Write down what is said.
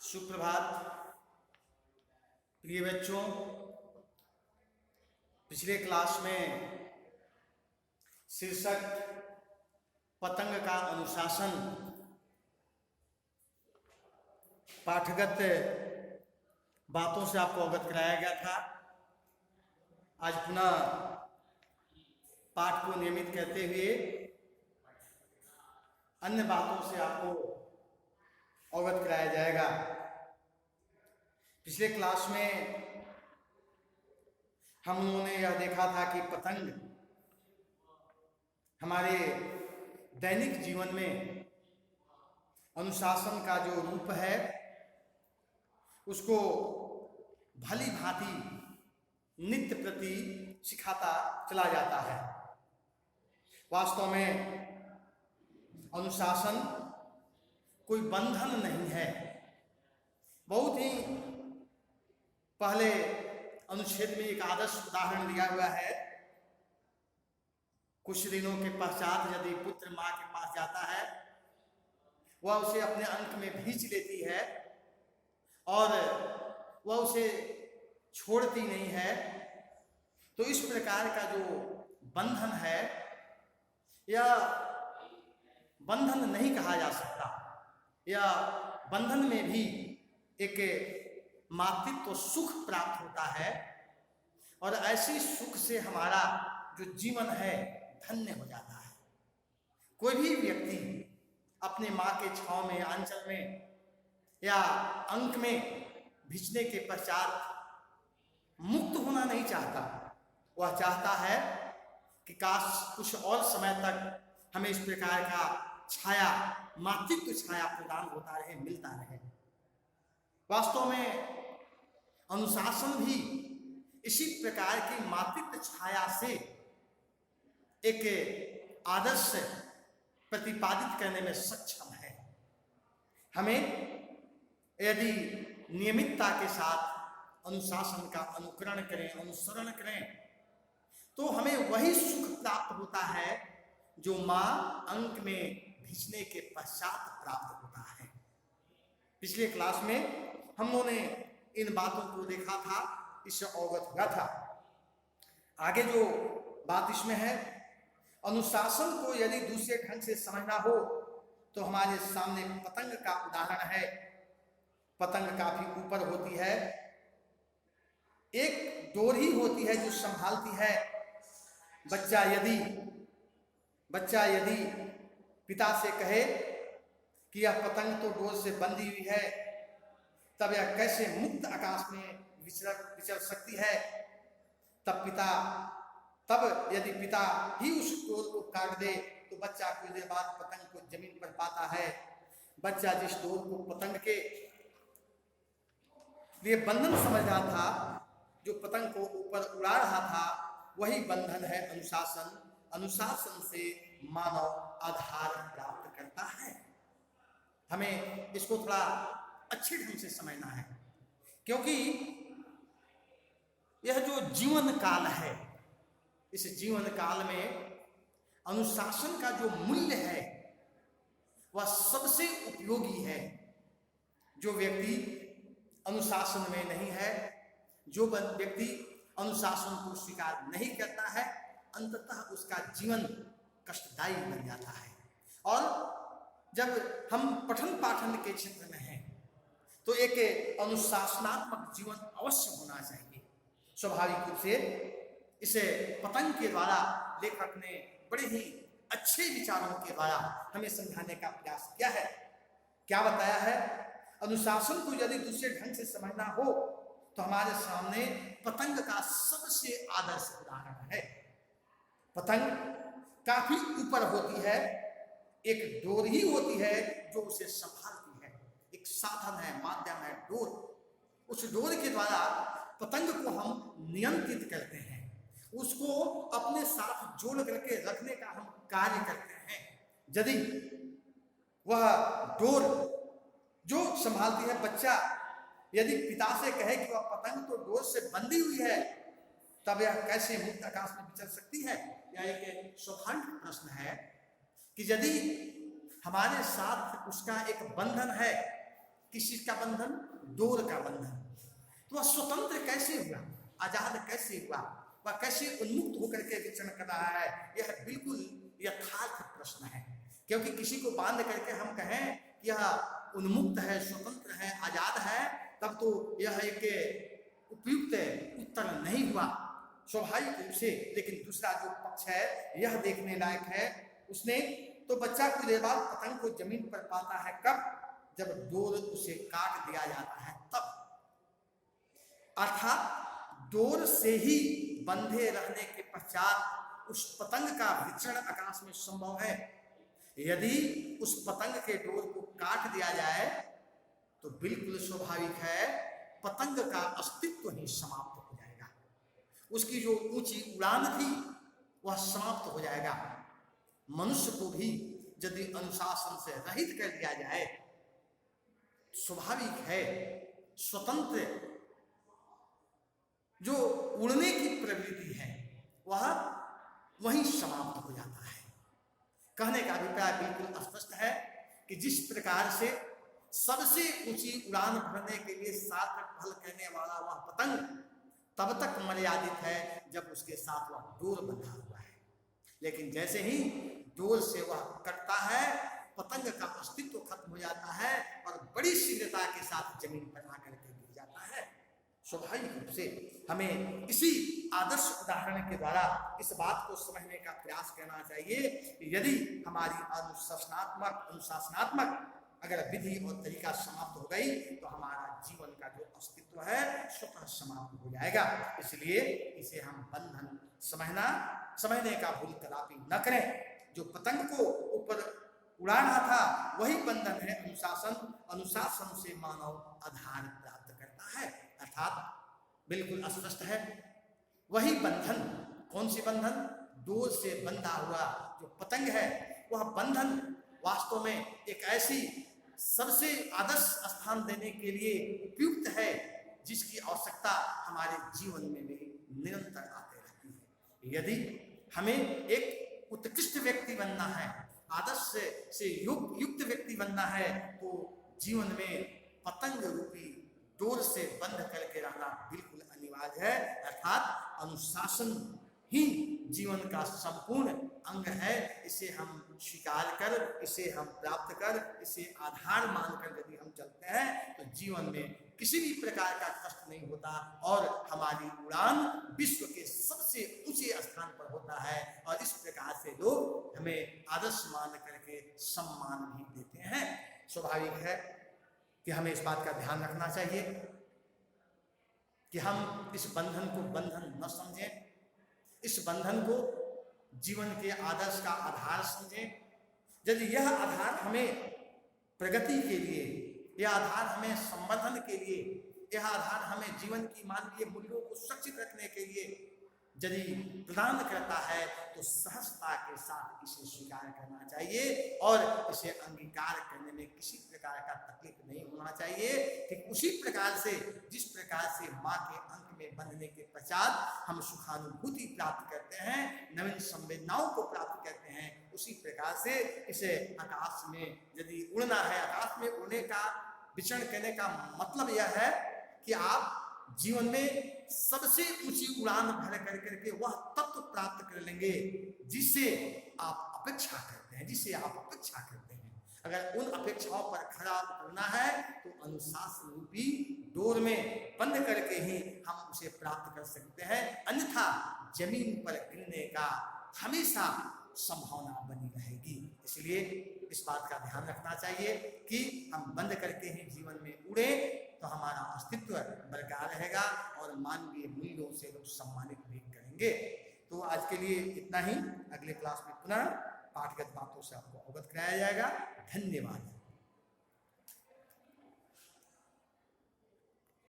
सुप्रभात प्रिय बच्चों। पिछले क्लास में शीर्षक पतंग का अनुशासन पाठगत बातों से आपको अवगत कराया गया था। आज पुनः पाठ को नियमित करते हुए अन्य बातों से आपको अवगत कराया जाएगा। पिछले क्लास में हम लोगों ने यह देखा था कि पतंग हमारे दैनिक जीवन में अनुशासन का जो रूप है उसको भली भांति नित्य प्रति सिखाता चला जाता है। वास्तव में अनुशासन कोई बंधन नहीं है। बहुत ही पहले अनुच्छेद में एक आदर्श उदाहरण दिया हुआ है। कुछ दिनों के पश्चात यदि पुत्र माँ के पास जाता है, वह उसे अपने अंक में भींच लेती है और वह उसे छोड़ती नहीं है। तो इस प्रकार का जो बंधन है, यह बंधन नहीं कहा जा सकता। या बंधन में भी एक मातृत्व सुख प्राप्त होता है और ऐसी सुख से हमारा जो जीवन है धन्य हो जाता है। कोई भी व्यक्ति अपने माँ के छांव में, आंचल में या अंक में भिजने के पश्चात मुक्त होना नहीं चाहता। वह चाहता है कि काश कुछ और समय तक हमें इस प्रकार का छाया, मातृत्व छाया प्रदान होता रहे, मिलता रहे। वास्तव में अनुशासन भी इसी प्रकार की मातृत्व छाया से एक आदर्श प्रतिपादित करने में सक्षम है। हमें यदि नियमितता के साथ अनुशासन का अनुकरण करें, अनुसरण करें, तो हमें वही सुख प्राप्त होता है जो माँ अंक में भिजने के पश्चात प्राप्त होता है। पिछले क्लास में हम लोगों ने इन बातों को देखा था, इससे अवगत हुआ था। आगे जो बात इसमें है, अनुशासन को यदि दूसरे ढंग से समझना हो तो हमारे सामने पतंग का उदाहरण है। पतंग काफी ऊपर होती है, एक डोरी होती है जो संभालती है। बच्चा यदि पिता से कहे कि यह पतंग तो डोर से बंधी हुई है, तब यह कैसे मुक्त आकाश में विचर सकती है। तब यदि पिता ही उस डोर को काट दे तो बच्चा कुछ देर बाद पतंग को जमीन पर पाता है। बच्चा जिस डोर को पतंग के लिए बंधन समझ रहा था, जो पतंग को ऊपर उड़ा रहा था, वही बंधन है अनुशासन। अनुशासन से मानव आधार प्राप्त करता है। हमें इसको थोड़ा अच्छे ढंग से समझना है, क्योंकि यह जो जीवन काल है, इस जीवन काल में अनुशासन का जो मूल्य है वह सबसे उपयोगी है। जो व्यक्ति अनुशासन में नहीं है, जो व्यक्ति अनुशासन को स्वीकार नहीं करता है, अंततः उसका जीवन कष्टदायी बन जाता है। और जब हम पठन पाठन के क्षेत्र में हैं तो एक अनुशासनात्मक जीवन अवश्य होना चाहिए। स्वाभाविक रूप से इसे पतंग के द्वारा लेखक ने बड़े ही अच्छे विचारों के द्वारा हमें समझाने का प्रयास किया है। क्या बताया है? अनुशासन को यदि दूसरे ढंग से समझना हो तो हमारे सामने पतंग का सबसे आदर्श उदाहरण है। पतंग काफी ऊपर होती है, एक डोर ही होती है जो उसे संभालती है। एक साधन है, माध्यम है डोर। उस डोर के द्वारा पतंग को हम नियंत्रित करते हैं, उसको अपने साथ जोड़ करके रखने का हम कार्य करते हैं। यदि वह डोर जो संभालती है, बच्चा यदि पिता से कहे कि वह पतंग तो डोर से बंधी हुई है, तब यह कैसे मुक्त आकाश में विचर सकती है? यह एक स्वाभाविक प्रश्न है कि यदि हमारे साथ उसका एक बंधन है, किस चीज का बंधन? डोर का बंधन। तो वह स्वतंत्र कैसे हुआ, आजाद कैसे हुआ, वह कैसे उन्मुक्त होकर के विचरण कर रहा है? यह बिल्कुल यथार्थ प्रश्न है। क्योंकि किसी को बांध करके हम कहें कि यह उन्मुक्त है, स्वतंत्र है, आजाद है, तब तो यह एक उपयुक्त उत्तर नहीं हुआ स्वाभाविक रूप से। लेकिन दूसरा जो पक्ष है यह देखने लायक है। उसने तो बच्चा कुछ देर बाद पतंग को जमीन पर पाता है, कब? जब डोर उसे काट दिया जाता है तब। अर्थात डोर से ही बंधे रहने के पश्चात उस पतंग का विचरण आकाश में संभव है। यदि उस पतंग के डोर को काट दिया जाए तो बिल्कुल स्वाभाविक है पतंग का अस्तित्व ही समाप्त हो जाएगा। उसकी जो ऊंची उड़ान थी वह समाप्त हो जाएगा। मनुष्य को भी यदि अनुशासन से रहित कर दिया जाए, स्वाभाविक है स्वतंत्र जो उड़ने की प्रवृत्ति है वह वहीं समाप्त हो जाता है। कहने का अभिप्राय बिल्कुल स्पष्ट है कि जिस प्रकार से सबसे ऊंची उड़ान भरने के लिए सार्थक फल कहने वाला वह पतंग तब तक मर्यादित है जब उसके साथ वह डोर बंधा हुआ है। लेकिन जैसे ही डोर से वह कटता है, पतंग का अस्तित्व खत्म हो जाता है और बड़ी शीघ्रता के साथ जमीन पर आकर के गिर जाता है। स्वाभाविक रूप से हमें इसी आदर्श उदाहरण के द्वारा इस बात को समझने का प्रयास करना चाहिए कि यदि हमारी अनुशासनात्मक अगर विधि और तरीका समाप्त हो गई तो हमारा जीवन का जो अस्तित्व है स्वतः समाप्त हो जाएगा। इसलिए इसे हम बंधन समझने का भूल कदापि न करें। जो पतंग को ऊपर उड़ाना था वही बंधन है अनुशासन। अनुशासन से मानव आधार प्राप्त करता है। अर्थात बिल्कुल स्पष्ट है वही बंधन। कौन सी बंधन? डोर से बंधा हुआ जो पतंग है वह बंधन वास्तव में एक ऐसी सबसे आदर्श स्थान देने के लिए उपयुक्त है जिसकी आवश्यकता हमारे जीवन में भी निरंतर आते रहती है। यदि हमें एक उत्कृष्ट व्यक्ति बनना है, आदर्श से युक्त व्यक्ति बनना है, तो जीवन में पतंग रूपी डोर से बंध करके रहना बिल्कुल अनिवार्य है। अर्थात अनुशासन ही जीवन का संपूर्ण अंग है। इसे हम स्वीकार कर, इसे हम प्राप्त कर, इसे आधार मानकर यदि हम चलते हैं तो जीवन में किसी भी प्रकार का कष्ट नहीं होता और हमारी उड़ान विश्व के सबसे ऊंचे स्थान पर होता है। और इस प्रकार से लोग हमें आदर्श मान करके सम्मान भी देते हैं। स्वाभाविक है कि हमें इस बात का ध्यान रखना चाहिए कि हम इस बंधन को बंधन न समझें, इस बंधन को जीवन के आदर्श का आधार समझें। यदि यह आधार हमें प्रगति के लिए, यह आधार हमें संवर्धन के लिए, यह आधार हमें जीवन की मानवीय मूल्यों को सुरक्षित रखने के लिए यदि प्रदान करता है तो सहजता के साथ इसे स्वीकार करना चाहिए और इसे अंगीकार करने में किसी प्रकार का तकलीफ नहीं होना चाहिए। ठीक उसी प्रकार से जिस प्रकार से माँ के अंक में बंधने के पश्चात हम सुखानुभूति प्राप्त करते हैं, नवीन संवेदनाओं को प्राप्त करते हैं, उसी प्रकार से इसे आकाश में यदि उड़ना है, आकाश में उड़ने का विचरण करने का मतलब यह है कि आप जीवन में सबसे ऊंची उड़ान भर करके वह तत्व प्राप्त कर लेंगे जिसे आप अपेक्षा करते हैं, जिसे आप अपेक्षा करते हैं। अगर उन अपेक्षाओं पर खरा उतरना है तो अनुशासन रूपी डोर में बंद करके ही हम उसे प्राप्त कर सकते हैं, अन्यथा जमीन पर गिरने का हमेशा संभावना बनी रहेगी। इसलिए इस बात का ध्यान रखना चाहिए कि हम बंद करके ही जीवन में उड़े तो हमारा अस्तित्व बरकरार रहेगा और मानवीय मूल्यों से लोग सम्मानित भी करेंगे। तो आज के लिए इतना ही। अगले क्लास में पुनः पाठगत बातों से आपको अवगत कराया जाएगा। धन्यवाद।